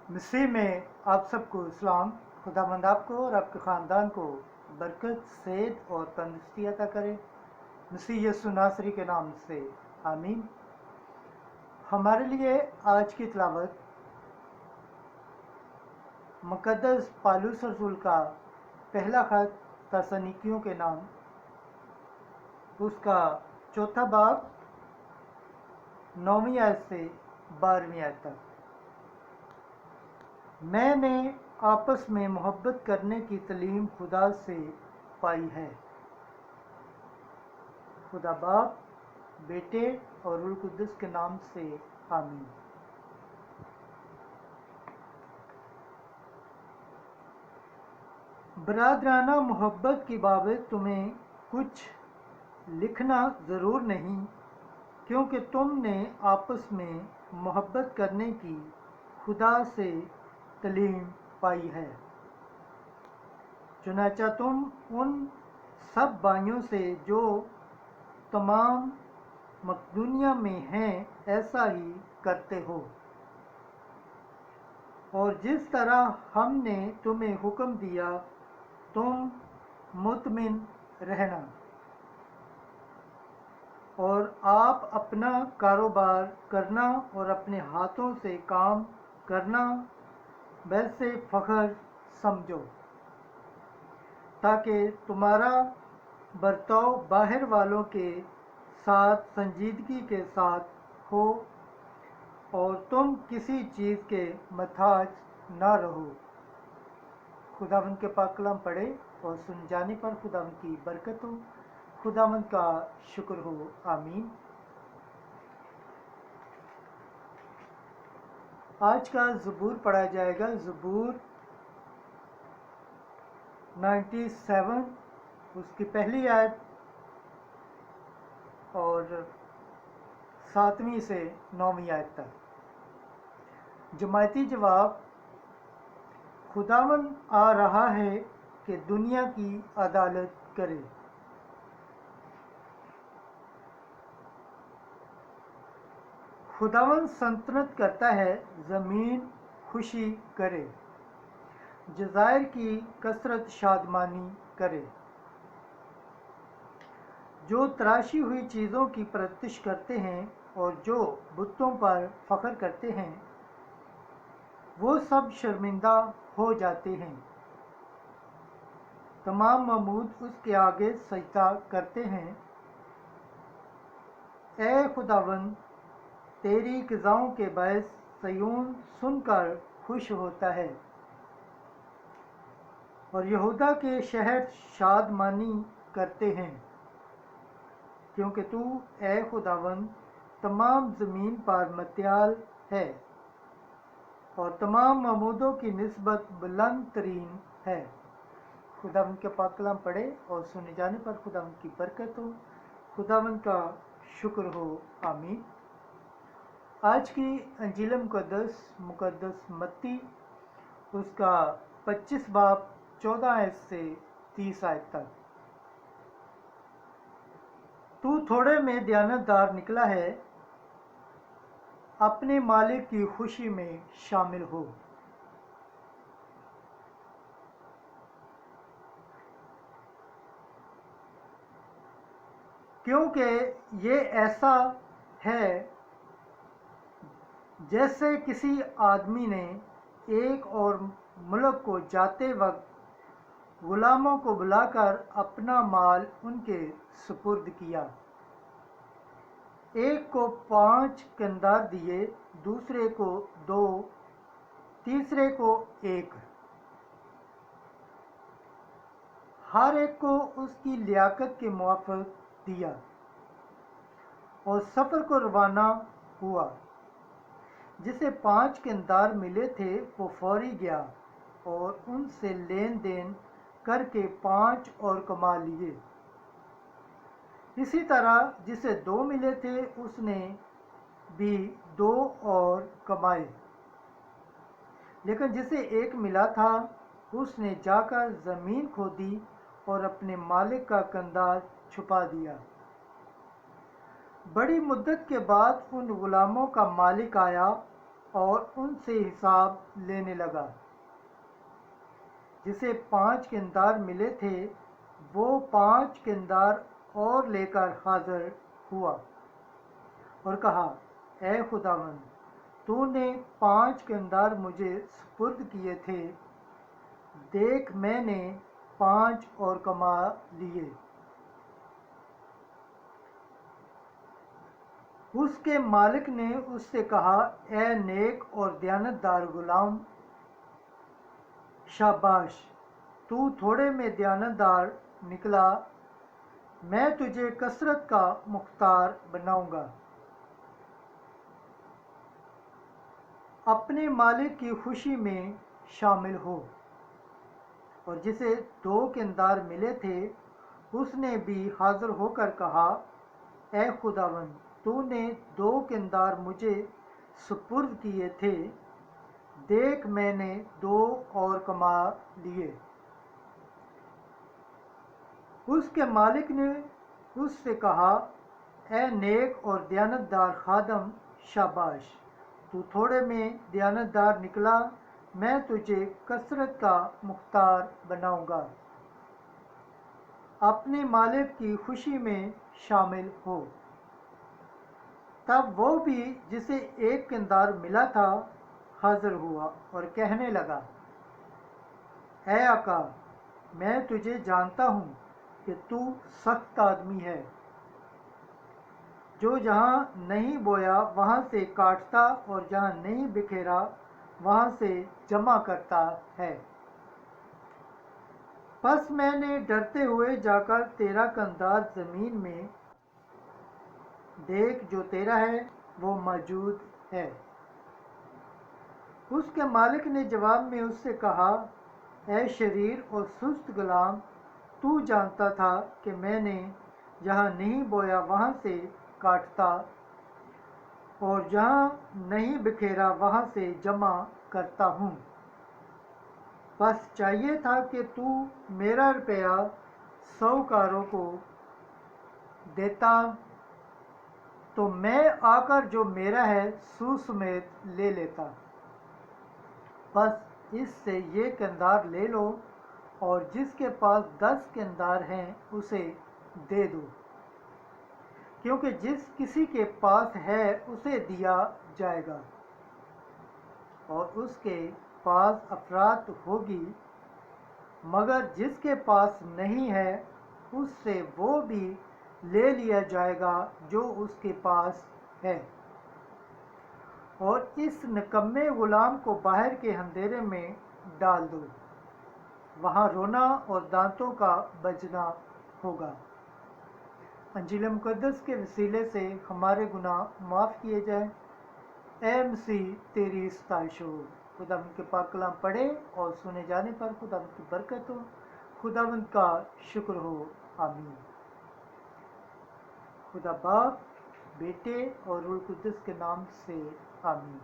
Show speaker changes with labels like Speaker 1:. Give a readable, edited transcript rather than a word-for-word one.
Speaker 1: मसीह में आप सबको इस्लाम। खुदावंद आपको और आपके ख़ानदान को बरकत, सेहत और तंदुरुस्ती अता करे। मसीह यीशु नासरी के नाम से आमीन। हमारे लिए आज की तिलावत मुक़द्दस पौलुस रसूल का पहला ख़त तसनीकियों के नाम, उसका चौथा बाब 9वीं आयत से 12वीं आयत तक। मैंने आपस में मोहब्बत करने की तालीम खुदा से पाई है। खुदा बाप, बेटे और रूह कुद्दुस के नाम से आमीन। बरादराना मोहब्बत की बाबत तुम्हें कुछ लिखना ज़रूर नहीं, क्योंकि तुमने आपस में मोहब्बत करने की खुदा से तालीम पाई है। चुनांचे तुम उन सब भाइयों से जो तमाम मकदूनिया में हैं ऐसा ही करते हो, और जिस तरह हमने तुम्हें हुक्म दिया तुम मुतमिन रहना, और आप अपना कारोबार करना और अपने हाथों से काम करना वैसे फ़ख्र समझो, ताकि तुम्हारा बर्ताव बाहर वालों के साथ संजीदगी के साथ हो और तुम किसी चीज़ के महताज ना रहो। खुदावंद के पाक कलाम पढ़े और सुन जाने पर खुदावंद की बरकत हो। खुदावंद का शुक्र हो, आमीन। आज का ज़बूर पढ़ा जाएगा, ज़बूर 97, उसकी पहली आयत और 7वीं से 9वीं आयत तक। जमायती जवाब: खुदावंद आ रहा है कि दुनिया की अदालत करे। खुदावंद सल्तनत करता है, ज़मीन खुशी करे, जज़ायर की कसरत शादमानी करे। जो तराशी हुई चीज़ों की परस्तिश करते हैं और जो बुतों पर फ़ख्र करते हैं, वो सब शर्मिंदा हो जाते हैं। तमाम महमूद उसके आगे सजदा करते हैं। ए खुदावंद, तेरी क़ज़ाओं के बायस सयून सुनकर खुश होता है, और यहूदा के शहर शादमानी करते हैं, क्योंकि तू ए खुदावंद तमाम ज़मीन पर मत्याल है और तमाम महमूदों की निस्बत बुलंद तरीन है। खुदावंद के पाक कलाम पढ़े और सुने जाने पर खुदावंद की बरकत हो। खुदावंद का शुक्र हो, आमीन। आज की अंजील मुक़द्दस मत्ती, उसका 25 बाब 14 आयत से 30 आयत तक। तू थोड़े में दयानतदार निकला है, अपने मालिक की खुशी में शामिल हो। क्योंकि ये ऐसा है जैसे किसी आदमी ने एक और मुल्क को जाते वक्त गुलामों को बुलाकर अपना माल उनके सुपुर्द किया। एक को 5 किरदार दिए, दूसरे को 2, तीसरे को 1, हर एक को उसकी लियाकत के मुआफ़िक दिया, और सफ़र को रवाना हुआ। जिसे 5 किरदार मिले थे वो फौरी गया और उनसे लेन देन करके 5 और कमा लिए। इसी तरह जिसे 2 मिले थे उसने भी 2 और कमाए। लेकिन जिसे 1 मिला था उसने जाकर ज़मीन खोदी और अपने मालिक का कंदार छुपा दिया। बड़ी मुद्दत के बाद उन गुलामों का मालिक आया اور ان سے حساب لینے لگا۔ جسے 5 قندار ملے تھے وہ 5 قندار اور لے کر حاضر ہوا اور کہا، اے خداوند، تو نے 5 قندار مجھے سپرد کیے تھے، دیکھ میں نے 5 اور کما لیے۔ اس کے مالک نے اس سے کہا، اے نیک اور دیانتدار غلام، شاباش، تو تھوڑے میں دیانتدار نکلا، میں تجھے کثرت کا مختار بناؤں گا۔ اپنے مالک کی خوشی میں شامل ہو۔ اور جسے 2 قندار ملے تھے اس نے بھی حاضر ہو کر کہا، اے خداوند، تو نے 2 قندار مجھے سپرد کیے تھے، دیکھ میں نے 2 اور کما لیے۔ اس کے مالک نے اس سے کہا، اے نیک اور دیانتدار خادم، شاباش، تو تھوڑے میں دیانتدار نکلا، میں تجھے کثرت کا مختار بناؤں گا۔ اپنے مالک کی خوشی میں شامل ہو۔ تب وہ بھی جسے 1 قندار ملا تھا حاضر ہوا اور کہنے لگا، اے آقا، میں تجھے جانتا ہوں کہ تو سخت آدمی ہے، جو جہاں نہیں بویا وہاں سے کاٹتا اور جہاں نہیں بکھیرا وہاں سے جمع کرتا ہے۔ پس میں نے ڈرتے ہوئے جا کر تیرا قندار زمین میں دیکھ جو تیرا ہے وہ موجود ہے۔ اس کے مالک نے جواب میں اس سے کہا، اے شریر اور سست غلام، تو جانتا تھا کہ میں نے جہاں نہیں بویا وہاں سے کاٹتا اور جہاں نہیں بکھیرا وہاں سے جمع کرتا ہوں۔ بس چاہیے تھا کہ تو میرا روپیہ ساہوکاروں کو دیتا تو میں آ کر جو میرا ہے سود سمیت لے لیتا۔ بس اس سے یہ قندار لے لو اور جس کے پاس 10 قندار ہیں اسے دے دو، کیونکہ جس کسی کے پاس ہے اسے دیا جائے گا اور اس کے پاس افراط ہوگی، مگر جس کے پاس نہیں ہے اس سے وہ بھی لے لیا جائے گا جو اس کے پاس ہے۔ اور اس نکمے غلام کو باہر کے اندھیرے میں ڈال دو، وہاں رونا اور دانتوں کا بجنا ہوگا۔ انجیل مقدس کے وسیلے سے ہمارے گناہ معاف کیے جائیں۔ اے مسیح، تیری ستائش ہو۔ خداوند کے پاک کلام پڑھے اور سنے جانے پر خداوند کی برکت ہو۔ خداوند کا شکر ہو۔ آمین۔ خدا باپ، بیٹے اور روح القدس کے نام سے آمین۔